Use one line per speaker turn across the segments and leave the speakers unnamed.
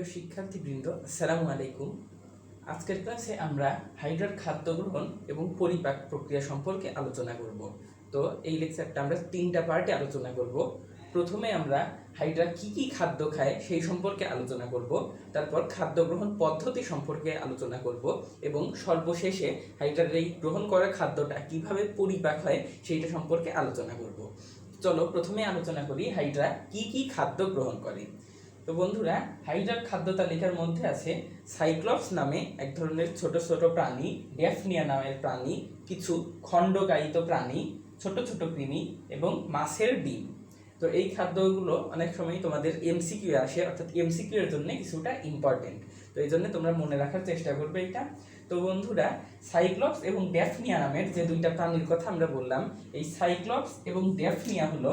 প্রিয় শিক্ষার্থীবৃন্দ, আসসালামু আলাইকুম। আজকের ক্লাসে আমরা হাইড্রার খাদ্য গ্রহণ এবং পরিপাক প্রক্রিয়া সম্পর্কে আলোচনা করব। তো এই লেকচারটা আমরা 3টা পার্টে আলোচনা করব। প্রথমে আমরা হাইড্রা কি কি খাদ্য খায় সেই সম্পর্কে আলোচনা করব, তারপর খাদ্য গ্রহণ পদ্ধতি সম্পর্কে আলোচনা করব এবং সর্বশেষে হাইড্রার এই গ্রহণ করা খাদ্যটা কিভাবে পরিপাক হয় সেইটা সম্পর্কে আলোচনা করব। চলো প্রথমে আলোচনা করি হাইড্রা কি কি খাদ্য গ্রহণ করে। তো বন্ধুরা, হাইড্রার খাদ্য তালিকার মধ্যে আছে সাইক্লপস নামে এক ধরনের ছোট ছোট প্রাণী, ড্যাফনিয়া নামের প্রাণী, কিছু খণ্ডকায়িত প্রাণী, ছোট ছোট কৃমি এবং মাছের ডিম। তো এই খাদ্যগুলো অনেক সময় তোমাদের এমসিকিউ আসে, অর্থাৎ এমসিকিউ এর জন্য কিছুটা ইম্পর্টেন্ট। তো এই জন্য তোমরা মনে রাখার চেষ্টা করবে এটা। তো বন্ধুরা, সাইক্লপস এবং ড্যাফনিয়া নামের যে দুইটা প্রাণীর কথা আমরা বললাম, এই সাইক্লপস এবং ড্যাফনিয়া হলো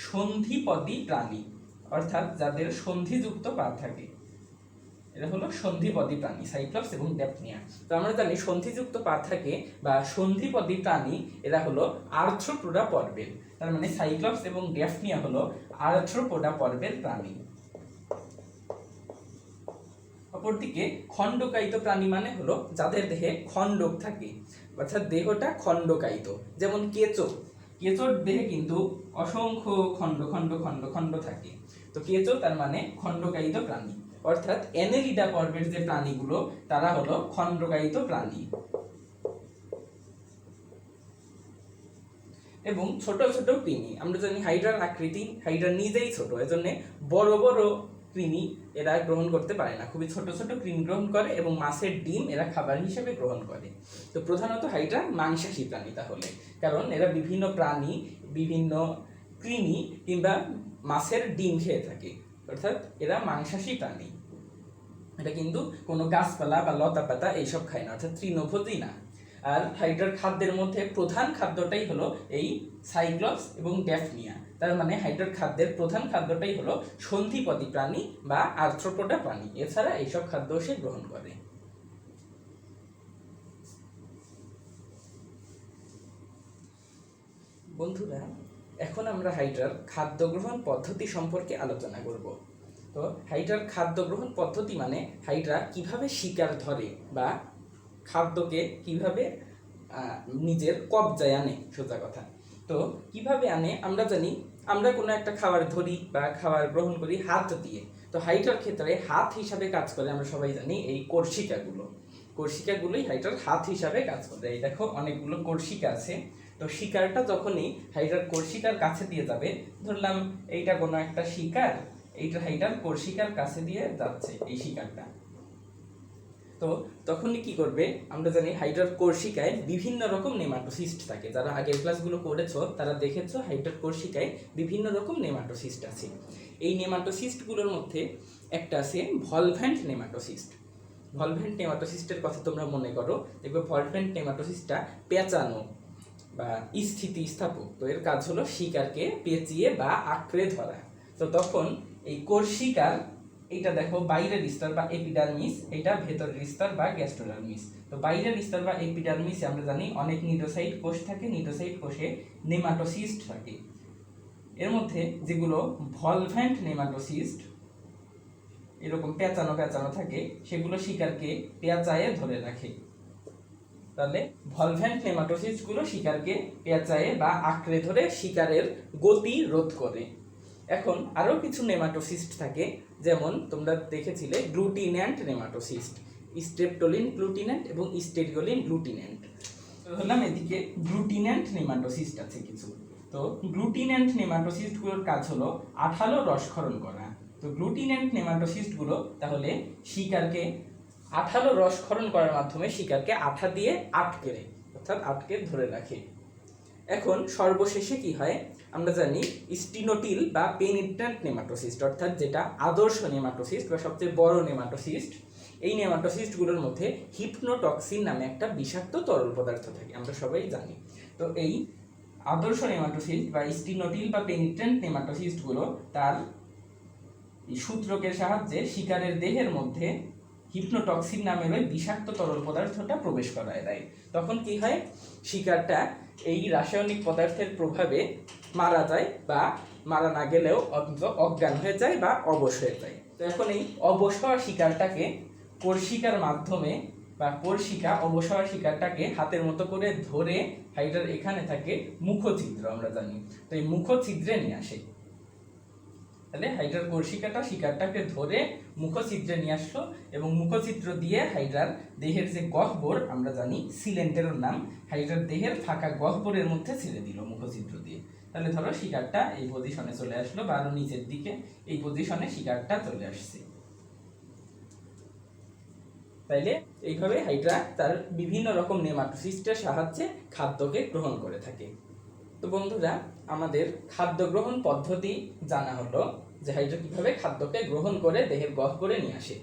সন্ধিপদী প্রাণী, অর্থাৎ যাদের সন্ধিযুক্ত পা থাকে। এটা হলো সন্ধিপদী প্রাণী, সাইক্লপস এবং ড্যাফনিয়া। তো আমরা জানি সন্ধিযুক্ত পা থাকে বা সন্ধিপদী প্রাণী এরা হলো আর্থ্রোপোডা পর্বের। তার মানে সাইক্লপস এবং ড্যাফনিয়া হলো আর্থ্রোপোডা পর্বের প্রাণী। অপরদিকে খণ্ডকায়িত প্রাণী মানে হলো যাদের দেহে খণ্ডক থাকে, অর্থাৎ দেহটা খণ্ডকায়িত। যেমন কেঁচো, কেঁচোর দেহে কিন্তু অসংখ্য খণ্ড খণ্ড খণ্ড খণ্ড থাকে। তো কেঁচো তার মানে খণ্ডকায়িত প্রাণী, অর্থাৎ অ্যানেলিডা পর্বের যে প্রাণীগুলো তারা হলো খণ্ডকায়িত প্রাণী। এবং ছোট ছোট কৃমি, আমরা জানি হাইড্রার আকৃতি, হাইড্রা নিজেই ছোট, এজন্য বড় বড় কৃমি এরা গ্রহণ করতে পারে না, খুবই ছোট ছোট কৃমি গ্রহণ করে এবং মাছের ডিম এরা খাবার হিসেবে গ্রহণ করে। তো প্রধানত হাইড্রা মাংসাশী প্রাণী তাহলে, কারণ এরা বিভিন্ন প্রাণী, বিভিন্ন কৃমি কিংবা মাছের ডিম খেয়ে থাকে, অর্থাৎ এরা মাংসাশী প্রাণী। এটা কিন্তু কোনো গাছপালা বা লতা পাতা এইসব খায় না, অর্থাৎ তৃণভোজী না। আর হাইড্রার খাদ্যের মধ্যে প্রধান খাদ্যটাই হলো এই সাইক্লপস এবং ড্যাফনিয়া। তার মানে হাইড্রার খাদ্যের প্রধান খাদ্যটাই হলো সন্ধিপদী প্রাণী বা আর্থ্রোপোডা প্রাণী, এছাড়া এইসব খাদ্য সে গ্রহণ করে। বন্ধুরা, এখন আমরা হাইড্রার খাদ্য গ্রহণ পদ্ধতি সম্পর্কে আলোচনা করব। তো হাইড্রার খাদ্য গ্রহণ পদ্ধতি মানে হাইড্রা কিভাবে শিকার ধরে বা খাদ্যকে কিভাবে নিজের কবজায় আনে, সোজা কথা। তো কিভাবে আনে আমরা জানি, আমরা কোনো একটা খাবার ধরি বা খাবার গ্রহণ করি হাত দিয়ে। তো হাইড্রার ক্ষেত্রে হাত হিসাবে কাজ করে, আমরা সবাই জানি এই কর্ষিকাগুলো, কর্ষিকাগুলোই হাইড্রার হাত হিসাবে কাজ করে। এই দেখো অনেকগুলো কর্ষিকা আছে। তো শিকারটা যখনই হাইড্রার কর্ষিকার কাছে দিয়ে যাবে, ধরলাম এইটা কোনো একটা শিকার, এইটা হাইড্রার কর্ষিকার কাছে দিয়ে যাচ্ছে এই শিকারটা। তো তখনই কি করবে, আমরা জানি হাইড্রার কর্ষিকায় বিভিন্ন রকম নেমাটোসিস্ট থাকে। যারা আগের ক্লাসগুলো করেছো তারা দেখেছো হাইড্রার কর্ষিকায় বিভিন্ন রকম নেমাটোসিস্ট আছে। এই নেমাটোসিস্টগুলোর মধ্যে একটা আছে ভলভ্যান্ট নেমাটোসিস্ট। ভলভ্যান্ট নেমাটোসিস্টের কথা তোমরা মনে করো, দেখবে ভলভ্যান্ট নেমাটোসিস্টটা পেঁচানো বা স্থিতিস্থাপক। তো এর কাজ হলো শিকারকে পেঁচিয়ে বা আঁকড়ে ধরা। তো তখন এই কর্ষিকার, এইটা দেখো বাইরের স্তর বা এপিডার্মিস, এটা ভেতরের স্তর বা গ্যাস্ট্রোডার্মিস। তো বাইরের স্তর বা এপিডার্মিসে আমরা জানি অনেক নিডোসাইট কোষ থাকে, নিডোসাইট কোষে নেমাটোসিস্ট থাকে। এর মধ্যে যেগুলো ভলভ্যান্ট নেমাটোসিস্ট এরকম পেঁচানো পেঁচানো থাকে, সেগুলো শিকারকে পেঁচায়ে ধরে রাখে। তাহলে ভলভ্যান্ট নেমাটোসিস্টগুলো শিকারকে পেঁচায়ে বা আঁকড়ে ধরে শিকারের গতি রোধ করে। এখন আরও কিছু নেমাটোসিস্ট থাকে, যেমন তোমরা দেখেছিলে গ্লুটিন্যান্ট নেমাটোসিস্ট, স্ট্রেপটোলিন গ্লুটিন্যান্ট এবং স্টেরিওলিন গ্লুটিন্যান্ট। ধরলাম এদিকে গ্লুটিন্যান্ট নেমাটোসিস্ট আছে কিছু। তো গ্লুটিন্যান্ট নেমাটোসিস্টগুলোর কাজ হলো আঠালো রসক্ষরণ করা। তো গ্লুটিন্যান্ট নেমাটোসিস্টগুলো তাহলে শিকারকে আঠালো রসক্ষরণ করার মাধ্যমে শিকারকে আঠা দিয়ে আটকে, অর্থাৎ আটকে ধরে রাখে। এখন সর্বশেষে কি হয়, আমরা জানি স্টিনোটিল বা পেনিট্রেন্ট নেমাটোসিস্ট, অর্থাৎ যেটা আদর্শ নেমাটোসিস্ট বা সবচেয়ে বড় নেমাটোসিস্ট। এই নেমাটোসিস্টগুলোর মধ্যে হিপনোটক্সিন নামে একটা বিষাক্ত তরল পদার্থ থাকে, আমরা সবাই জানি। তো এই আদর্শ নেমাটোসিস্ট বা স্টিনোটিল বা পেনিট্রেন্ট নেমাটোসিস্টগুলো তার সূত্রকের সাহায্যে শিকারের দেহের মধ্যে হিপনোটক্সিন নামের ওই বিষাক্ত তরল পদার্থটা প্রবেশ করায় দেয়। তখন কি হয়, শিকারটা এই রাসায়নিক পদার্থের প্রভাবে মারা যায় বা মারা না গেলেও অজ্ঞান হয়ে যায় বা অবশ হয়ে যায়। তো এখন এই অবসর শিকারটাকে কোষশিকার মাধ্যমে বা কোষশিকা অবসর শিকারটাকে হাতের মতো করে ধরে হাইড্রার এখানে থাকে মুখছিদ্র, আমরা জানি। তো এই মুখছিদ্রে নিয়ে আসে। তাহলে হাইড্রার কোষশিকাটা শিকারটাকে ধরে মুখছিদ্রে নিয়ে আসলো এবং মুখছিদ্র দিয়ে হাইড্রার দেহের যে গহ্বর, আমরা জানি সিলেন্টেরোর নাম, হাইড্রার দেহের ফাঁকা গহ্বরের মধ্যে ছেড়ে দিল মুখছিদ্র দিয়ে। তাহলে ধরো শিকারটা এই পজিশনে চলে আসলো বা আরো নিচের দিকে এই পজিশনে শিকারটা চলে আসছে। তাইলে এইভাবে হাইড্রা তার বিভিন্ন রকম নেমাটোসিস্টের সাহায্যে খাদ্যকে গ্রহণ করে থাকে। তো বন্ধুরা, আমাদের খাদ্য গ্রহণ পদ্ধতি জানা হলো যে হাইড্রা কিভাবে খাদ্যকে গ্রহণ করে দেহের গহ্বরে নিয়ে আসে।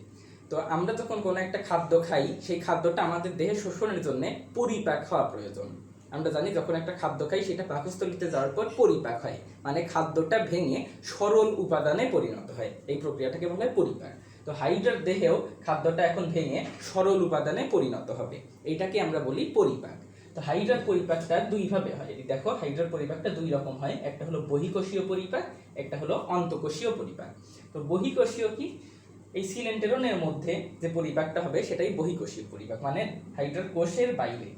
তো আমরা যখন কোনো একটা খাদ্য খাই, সেই খাদ্যটা আমাদের দেহে শোষণের জন্য পরিপাক হওয়া প্রয়োজন। আমরা জানি যখন একটা খাদ্য খাই সেটা পাকস্থলীতে যাওয়ার পর পরিপাক হয়, মানে খাদ্যটা ভেঙে সরল উপাদানে পরিণত হয়। এই প্রক্রিয়াটাকে বলা হয় পরিপাক। তো হাইড্রার দেহেও খাদ্যটা এখন ভেঙে সরল উপাদানে পরিণত হবে, এইটাকে আমরা বলি পরিপাক। তো হাইড্রার পরিপাকটা দুইভাবে হয়। দেখো, হাইড্রার পরিপাকটা দুই রকম হয়, একটা হলো বহিঃকোষীয় পরিপাক, একটা হলো অন্তঃকোষীয় পরিপাক। তো বহিঃকোষীয় কি? এই সিলেন্টেরনের মধ্যে যে পরিপাকটা হবে সেটাই বহিঃকোষীয় পরিপাক, মানে হাইড্রার কোষের বাইরে।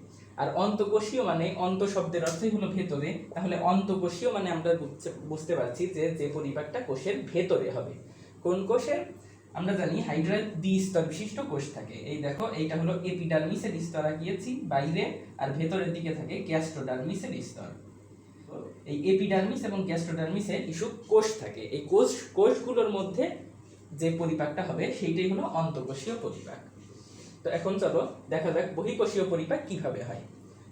আর অন্তঃকোষীয় মানে, অন্ত শব্দের অর্থই হলো ভেতরে, তাহলে অন্তঃকোষীয় মানে আমরা বুঝতে পারছি যে যে পরিপাকটা কোষের ভেতরে হবে। কোন কোষের? আমরা জানি হাইড্রার দ্বিস্তর বিশিষ্ট কোষ থাকে। এই দেখো, এইটা হলো এপিডার্মিসের স্তর আঁকিয়েছি বাইরে, আর ভেতরের দিকে থাকে গ্যাস্ট্রোডার্মিসের স্তর। এই এপিডার্মিস এবং গ্যাস্ট্রোডার্মিসে কিছু কোষ থাকে। এই কোষগুলোর মধ্যে যে পরিপাকটা হবে সেইটাই হলো অন্তঃকোষীয় পরিপাক। তো এখন চলো দেখা যাক বহিঃকোষীয় পরিপাক কিভাবে হয়।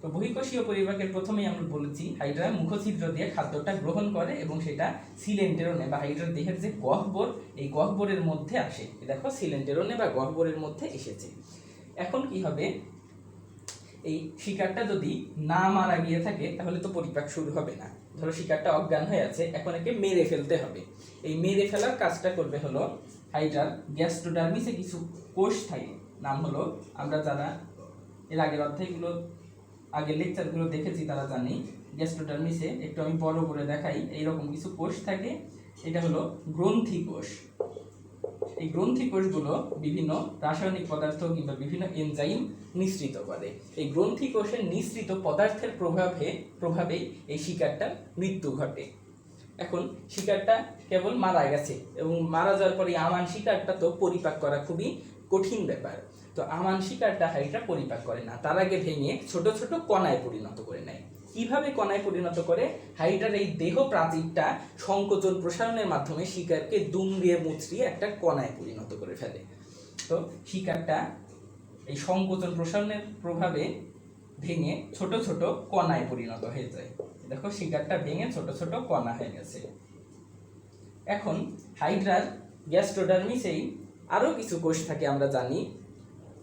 তো বহিঃকোষীয় পরিপাকের প্রথমেই আমরা বলেছি হাইড্রা মুখছিদ্র দিয়ে খাদ্যটা গ্রহণ করে এবং সেটা সিলেন্টেরনে বা হাইড্রার দেহের যে গহ্বর, এই গহ্বরের মধ্যে আসে। দেখো, সিলেন্টেরনে বা গহ্বরের মধ্যে এসেছে। এখন কি হবে? এই শিকারটা যদি না মারা গিয়ে থাকে তাহলে তো পরিপাক শুরু হবে না। ধরো শিকারটা অজ্ঞান হয়ে আছে, এখন একে মেরে ফেলতে হবে। এই মেরে ফেলার কাজটা করবে হলো হাইড্রার গ্যাস্ট্রোডার্মিসে কিছু কোষ থাকে, নাম হলো, আমরা যারা এর আগের অধ্যায়গুলো, আগের লেকচারগুলো দেখেছি তারা জানি। গ্যাস্ট্রোডার্মিসে একটু আমি বড় করে দেখাই, এইরকম কিছু কোষ থাকে। এটা হলো গ্রন্থি কোষ। এই গ্রন্থি কোষগুলো বিভিন্ন রাসায়নিক পদার্থ কিংবা বিভিন্ন এনজাইম নিঃসৃত করে। এই গ্রন্থি কোষের নিঃসৃত পদার্থের প্রভাবে এই শিকারটার মৃত্যু ঘটে। এখন শিকারটা কেবল মারা গেছে এবং মারা যাওয়ার পরে আমান শিকারটা তো পরিপাক করা খুবই কঠিন ব্যাপার। তো আমান শিকারটা হাইড্রা পরিপাক করে না, তার আগে ভেঙে ছোট ছোট কণায় পরিণত করে নেয়। কিভাবে কণায় পরিণত করে? হাইড্রার এই দেহ প্রাচীরটা সংকোচন প্রসারণের মাধ্যমে শিকারকে দুমড়িয়ে মুচড়িয়ে একটা কণায় পরিণত করে ফেলে। তো শিকারটা এই সংকোচন প্রসারণের প্রভাবে ভেঙে ছোট ছোট কণায় পরিণত হয়ে যায়। দেখো, শিকারটা ভেঙে ছোট ছোট কণা হয়ে গেছে। এখন হাইড্রার গ্যাস্ট্রোডার্মিসেই আরো কিছু কোষ থাকে, আমরা জানি,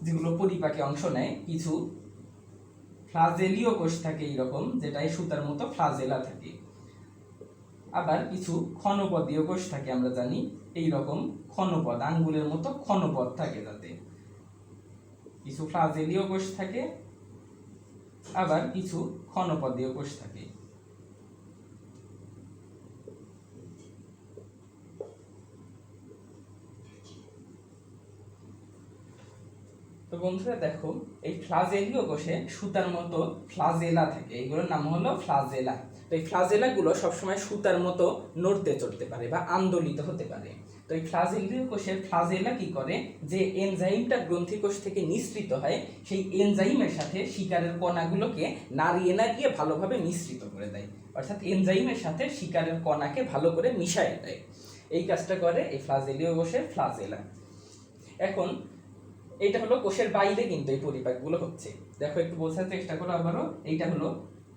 যেগুলো পরিপাকে অংশ নেয়। কিছু ফ্লাজেলীয় কোষ থাকে এইরকম, যেটাই সুতার মতো ফ্লাজেলা থাকে। আবার কিছু ক্ষণপদীয় কোষ থাকে, আমরা জানি, এইরকম ক্ষণপদ, আঙ্গুলের মতো ক্ষণপদ থাকে তাতে। কিছু ফ্লাজেলীয় কোষ থাকে, আবার কিছু ক্ষণপদীয় কোষ থাকে। তো বন্ধুরা দেখো, এই ফ্লাজেলীয় কোষে সুতার মতো ফ্লাজেলা থাকে, এইগুলোর নাম হলো ফ্লাজেলা। তো এই ফ্লাজেলাগুলো সবসময় সুতার মতো নড়তে চড়তে পারে বা আন্দোলিত হতে পারে। তো এই ফ্লাজেলীয় কোষের ফ্লাজেলা কি করে? যে এনজাইমটা গ্রন্থি কোষ থেকে নিঃসৃত হয়, সেই এনজাইমের সাথে শিকারের কণাগুলোকে নাড়িয়ে নাড়িয়ে ভালোভাবে মিশ্রিত করে দেয়, অর্থাৎ এনজাইমের সাথে শিকারের কণাকে ভালো করে মিশিয়ে দেয়। এই কাজটা করে এই ফ্লাজেলীয় কোষের ফ্লাজেলা। এখন এইটা হলো কোষের বাইরে কিন্তু এই পরিপাকগুলো হচ্ছে। দেখো, একটু বোঝার চেষ্টা করো আবারও। এইটা হলো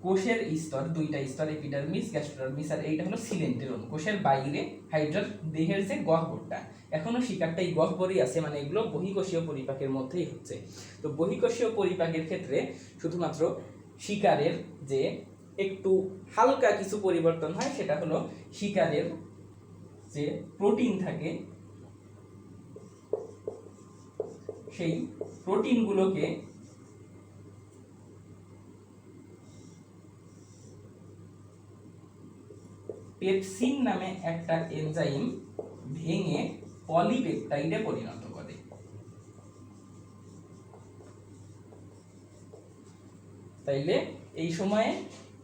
কোষের স্তর, দুইটা স্তর, এপিডার্মিস, গ্যাস্ট্রোডার্মিস, আর এইটা হলো সিলেন্টেরন, কোষের বাইরে হাইড্রার দেহের যে গহ্বরটা। এখনো শিকারটা এই গহ্বরেই আছে, মানে এগুলো বহিঃকোষীয় পরিপাকের মধ্যেই হচ্ছে। তো বহিঃকোষীয় পরিপাকের ক্ষেত্রে শুধুমাত্র শিকারের যে একটু হালকা কিছু পরিবর্তন হয়, সেটা হলো শিকারের যে প্রোটিন থাকে, সেই প্রোটিনগুলোকে পেপসিন নামে একটা এনজাইম ভেঙে পলিপেপটাইডে পরিণত করে। তাইলে এই সময়ে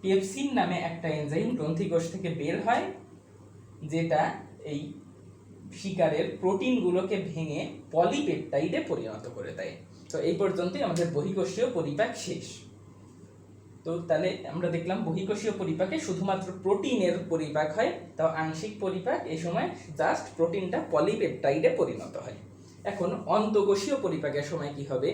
পেপসিন নামে একটা এনজাইম গ্রন্থিকোষ থেকে বের হয়, যেটা এই শিকারের প্রোটিনগুলোকে ভেঙে পলিপেপটাইডে পরিণত করে দেয়। তো এই পর্যন্তই আমাদের বহিঃকোষীয় পরিপাক শেষ। তো তাহলে আমরা দেখলাম বহিঃকোষীয় পরিপাকে শুধুমাত্র প্রোটিনের পরিপাক হয়, তাও আংশিক পরিপাক এই সময় জাস্ট প্রোটিনটা পলিপেপটাইডে পরিণত হয়। এখন অন্তঃকোষীয় পরিপাকের সময় কি হবে?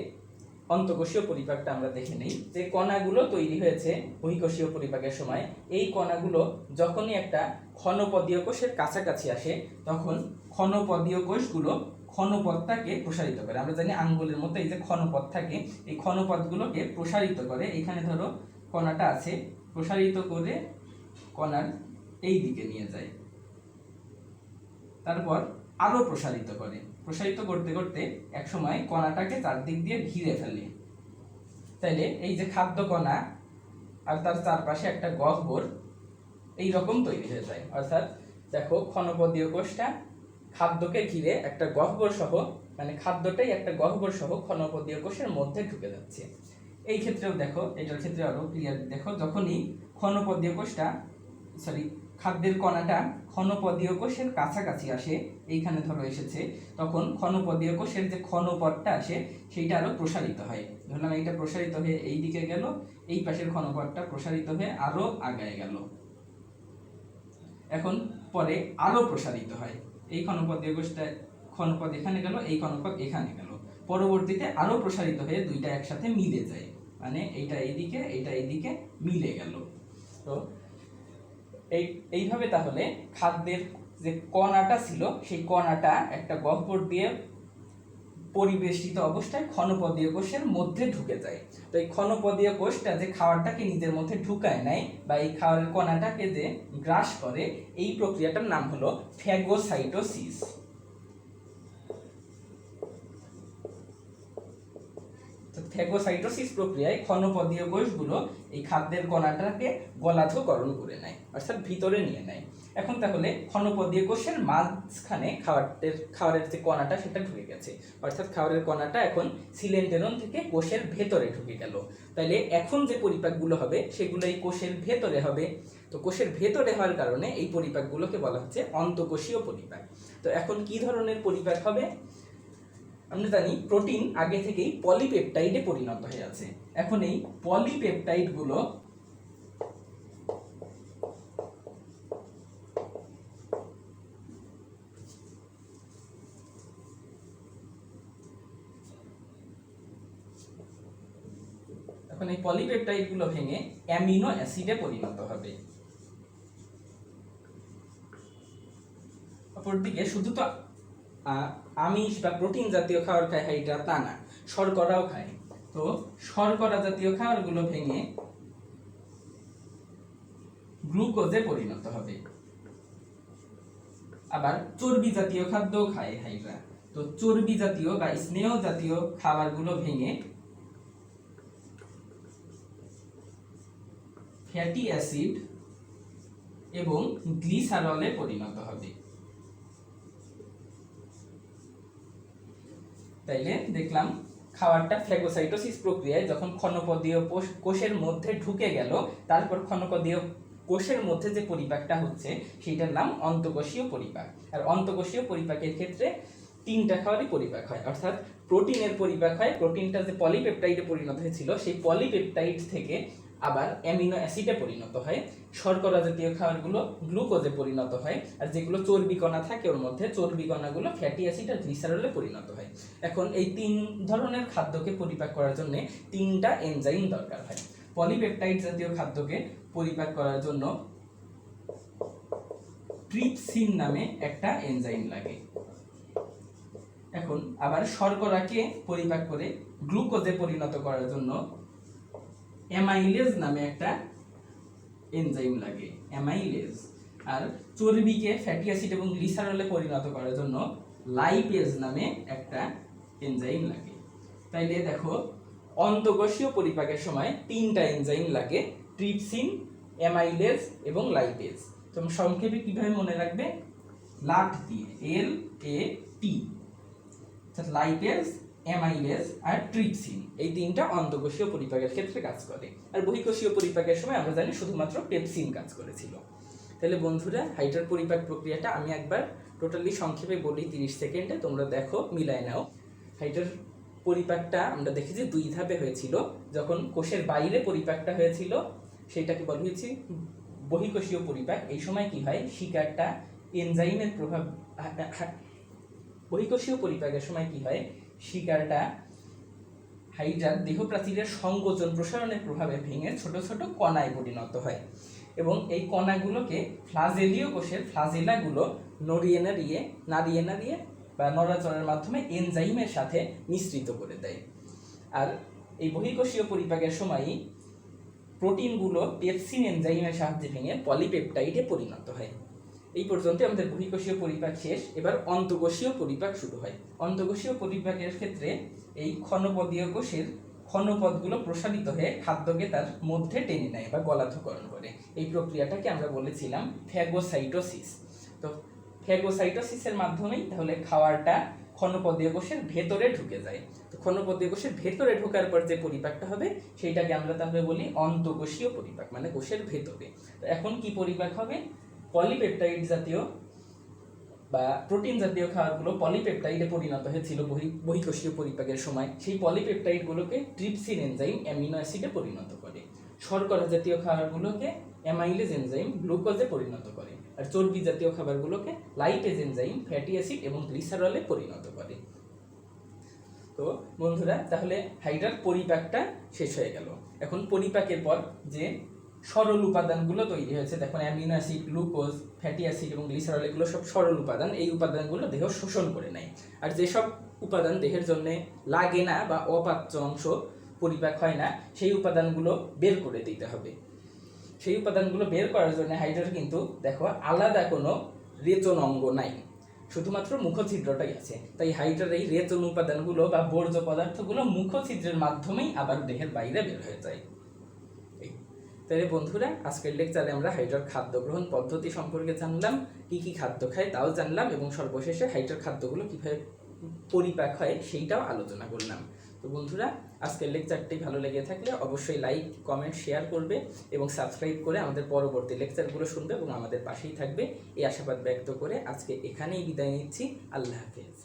অন্তঃকোষীয় পরিপাকটা আমরা দেখে নেই। যে কণাগুলো তৈরি হয়েছে বহিঃকোষীয় পরিপাকের সময়, এই কণাগুলো যখনই একটা ক্ষণপদীয় কোষের কাছাকাছি আসে, তখন ক্ষণপদীয় কোষগুলো ক্ষণপথটাকে প্রসারিত করে। আমরা জানি আঙ্গুলের মতো এই যে ক্ষণপথ থাকে, এই ক্ষণপথগুলোকে প্রসারিত করে। এখানে ধরো কণাটা আছে, প্রসারিত করে কণার এই দিকে নিয়ে যায়, তারপর আরো প্রসারিত করে। প্রসারিত করতে করতে এক সময় কণাটাকে চারদিক দিয়ে ঘিরে ফেলে। তাইলে এই যে খাদ্য কণা আর তার চারপাশে একটা গহ্বর এই রকম তৈরি হয়ে যায়। অর্থাৎ দেখো ক্ষণপদীয় কোষটা খাদ্যকে ঘিরে একটা গহ্বর সহ, মানে খাদ্যটাই একটা গহ্বর সহ ক্ষণপদীয় কোষের মধ্যে ঢুকে যাচ্ছে। এই ক্ষেত্রেও দেখো, এটার ক্ষেত্রে আরো ক্লিয়ার দেখো, যখনই ক্ষণপদীয় কোষটা খাদ্যের কণাটা ক্ষণপদীয় কোষের কাছাকাছি আসে, এইখানে ধরো এসেছে, তখন ক্ষণপদীয় কোষের যে ক্ষণপথটা আসে সেইটা আরো প্রসারিত হয়। ধরলাম এইটা প্রসারিত হয়ে এই দিকে গেল, এই পাশের ক্ষণপথটা প্রসারিত হয়ে আরো আগায় গেল। এখন পরে আরো প্রসারিত হয়, এই ক্ষণপদীয় কোষটা ক্ষণপথ এখানে গেল, এই ক্ষণপথ এখানে গেল, পরবর্তীতে আরো প্রসারিত হয়ে দুইটা একসাথে মিলে যায়, মানে এইটা এইদিকে এইটা এইদিকে মিলে গেল। তো এইভাবে তাহলে খাদ্যের যে কণাটা ছিল সেই কণাটা একটা গহ্বর দিয়ে পরিবেষ্টিত অবস্থায় ক্ষণপদীয় কোষের মধ্যে ঢুকে যায়। তো এই ক্ষণপদীয় কোষটা যে খাবারটাকে নিজের মধ্যে ঢুকায় নেয় বা এই খাবারের কণাটাকে যে গ্রাস করে, এই প্রক্রিয়াটার নাম হলো ফ্যাগোসাইটোসিস। ফ্যাগোসাইটোসিস প্রক্রিয়ায় ক্ষণপদীয় কোষগুলো এই খাদ্যের কণাটাকে গলাধঃকরণ করে নেয়, অর্থাৎ ভিতরে নিয়ে নেয়। এখন তাহলে ক্ষণপদীয় কোষের মাঝখানে খাবারের যে কণাটা সেটা ঢুকে গেছে, অর্থাৎ খাবারের কণাটা এখন সিলেন্টেরন থেকে কোষের ভেতরে ঢুকে গেল। তাইলে এখন যে পরিপাকগুলো হবে সেগুলো এই কোষের ভেতরে হবে। তো কোষের ভেতরে হওয়ার কারণে এই পরিপাকগুলোকে বলা হচ্ছে অন্তঃকোষীয় পরিপাক। তো এখন কি ধরনের পরিপাক হবে? আমরা জানি প্রোটিন আগে থেকেই পলিপেপটাইডে পরিণত হয়ে আছে। এখন এই পলিপেপটাইডগুলো ভেঙে অ্যামিনো অ্যাসিডে পরিণত হবে। অপরদিকে শুধু তো আমিষ বা প্রোটিন জাতীয় খাবার খায় এটা তা না, শর্করাও খায়। তো শর্করা জাতীয় খাবারগুলো ভেঙে গ্লুকোজে পরিণত হবে। আবার চর্বি জাতীয় খাদ্যও খায় হাইড্রা। তো চর্বি জাতীয় বা স্নেহ জাতীয় খাবারগুলো ভেঙে ফ্যাটি অ্যাসিড এবং গ্লিসারলে পরিণত হবে। তাইলে দেখলাম খাবারটা ফ্যাগোসাইটোসিস প্রক্রিয়ায় যখন ক্ষণপদীয় কোষের মধ্যে ঢুকে গেল, তারপর ক্ষণপদীয় কোষের মধ্যে যে পরিপাকটা হচ্ছে সেটার নাম অন্তঃকোষীয় পরিপাক। আর অন্তঃকোষীয় পরিপাকের ক্ষেত্রে তিনটা খাবারই পরিপাক হয়, অর্থাৎ প্রোটিনের পরিপাক হয়, প্রোটিনটা যে পলিপেপটাইডে পরিণত হয়েছিল সেই পলিপেপটাইড থেকে আবার অ্যামিনো অ্যাসিডে পরিণত হয়, শর্করা জাতীয় খাবারগুলো গ্লুকোজে পরিণত হয়, আর যেগুলো চর্বি কণা থাকে ওর মধ্যে চর্বি কণাগুলো ফ্যাটি অ্যাসিড আর গ্লিসারলে পরিণত হয়। এখন এই তিন ধরনের খাদ্যকে পরিপাক করার জন্য তিনটা এনজাইম দরকার হয়। পলিপেপটাইড জাতীয় খাদ্যকে পরিপাক করার জন্য ট্রিপসিন নামে একটা এনজাইম লাগে। এখন আবার শর্করাকে পরিপাক করে গ্লুকোজে পরিণত করার জন্য অ্যামাইলেজ নামে একটা এনজাইম লাগে, অ্যামাইলেজ। আর চর্বিকে ফ্যাটি অ্যাসিড এবং গ্লিসারলে পরিণত করার জন্য লাইপেজ নামে একটা এনজাইম লাগে। তাইলে দেখো অন্তঃকোষীয় পরিপাকের সময় তিনটা এনজাইম লাগে, ট্রিপসিন, অ্যামাইলেজ এবং লাইপেজ। তোমরা সংক্ষেপে কিভাবে মনে রাখবে? লাট দিয়ে, LAT টি, লাইপেজ, অ্যামাইলেজ আর ট্রিপসিন, এই তিনটা অন্তঃকোষীয় পরিপাকের ক্ষেত্রে কাজ করে। আর বহিঃকোষীয় পরিপাকের সময় আমরা জানি শুধুমাত্র পেপসিন কাজ করেছিল। তাহলে বন্ধুরা হাইডার পরিপাক প্রক্রিয়াটা আমি একবার টোটালি সংক্ষেপে বলি 30 সেকেন্ডে, তোমরা দেখো মিলায় নাও। হাইডার পরিপাকটা আমরা দেখেছি 2 ধাপে হয়েছিল। যখন কোষের বাইরে পরিপাকটা হয়েছিল সেটাকে বলা হয়েছে বহিঃকোষীয় পরিপাক। এই সময় কি হয়, শিকারটা এনজাইমের প্রভাব, বহিঃকোষীয় পরিপাকের সময় কি হয়, শিকারটা হাইড্রার দেহপ্রাচীরের সংকোচন প্রসারণের প্রভাবে ভেঙে ছোট ছোট কণায় পরিণত হয় এবং এই কণাগুলোকে ফ্লাজেলীয় কোষের ফ্লাজেলাগুলো নাড়িয়ে নাড়িয়ে বা নড়াচড়ার মাধ্যমে এনজাইমের সাথে মিশ্রিত করে দেয়। আর এই বহিঃকোষীয় পরিপাকের সময়ই প্রোটিনগুলো পেপসিন এনজাইমের সাহায্যে ভেঙে পলিপেপটাইডে পরিণত হয়। এই পর্যন্ত আমাদের বহিঃকোষীয় পরিপাক শেষ। এবার অন্তঃকোষীয় পরিপাক শুরু হয়। অন্তঃকোষীয় পরিপাকের ক্ষেত্রে এই ক্ষণপদীয় কোষের ক্ষণপদগুলো প্রসারিত হয়ে খাদ্যকে তার মধ্যে টেনে নেয় বা গলাধঃকরণ করে। এই প্রক্রিয়াটাকে আমরা বলেছিলাম ফ্যাগোসাইটোসিস। তো ফ্যাগোসাইটোসিসের মাধ্যমেই তাহলে খাবারটা ক্ষণপদীয় কোষের ভেতরে ঢুকে যায়। তো ক্ষণপদীয় কোষের ভেতরে ঢোকার পর যে পরিপাকটা হবে সেইটাকে আমরা তাহলে বলি অন্তঃকোষীয় পরিপাক, মানে কোষের ভেতরে। তো এখন কি পরিপাক হবে, পলিপেপটাইড জাতীয় বা প্রোটিন জাতীয় খাবারগুলো পলিপেপটাইডে পরিণত হয়েছিল বহিঃকোষীয় পরিপাকের সময়। সেই পলিপেপটাইডগুলোকে ট্রিপসিন এনজাইম অ্যামিনো অ্যাসিডে পরিণত করে। শর্করা জাতীয় খাবারগুলোকে অ্যামাইলেজ এনজাইম গ্লুকোজে পরিণত করে। আর চর্বি জাতীয় খাবারগুলোকে লাইপেজ এনজাইম ফ্যাটি অ্যাসিড এবং গ্লিসারলে পরিণত করে। তো বন্ধুরা তাহলে হাইড্রার পরিপাকটা শেষ হয়ে গেল। এখন পরিপাকের পর যে সরল উপাদানগুলো তৈরি হয়েছে, দেখুন amino acid, glucose, fatty acid এবং গ্লিসারল, এগুলো সব সরল উপাদান। এই উপাদানগুলো দেহ শোষণ করে নেয়। আর যেসব উপাদান দেহের জন্য লাগে না বা অপাচ্য অংশ পরিপাক হয় না, সেই উপাদানগুলো বের করে দিতে হবে। সেই উপাদানগুলো বের করার জন্য হাইড্রার কিন্তু দেখো আলাদা কোনো রেচন অঙ্গ নাই, শুধুমাত্র মুখছিদ্রটাই আছে। তাই হাইড্রার এই রেচন উপাদানগুলো বা বর্জ্য পদার্থগুলো মুখছিদ্রের মাধ্যমেই আবার দেহের বাইরে বের হয়ে যায়। তাহলে বন্ধুরা আজকের লেকচারে আমরা হাইড্রার খাদ্য গ্রহণ পদ্ধতি সম্পর্কে জানলাম, কি কি খাদ্য খায় তাও জানলাম, এবং সর্বশেষে হাইড্রার খাদ্যগুলো কিভাবে পরিপাক হয় সেইটাও আলোচনা করলাম। তো বন্ধুরা আজকের লেকচারটি ভালো লেগে থাকলে অবশ্যই লাইক, কমেন্ট, শেয়ার করবে এবং সাবস্ক্রাইব করে আমাদের পরবর্তী লেকচারগুলো শুনবে এবং আমাদের পাশেই থাকবে, এই আশাবাদ ব্যক্ত করে আজকে এখানেই বিদায় নিচ্ছি। আল্লাহ হাফেজ।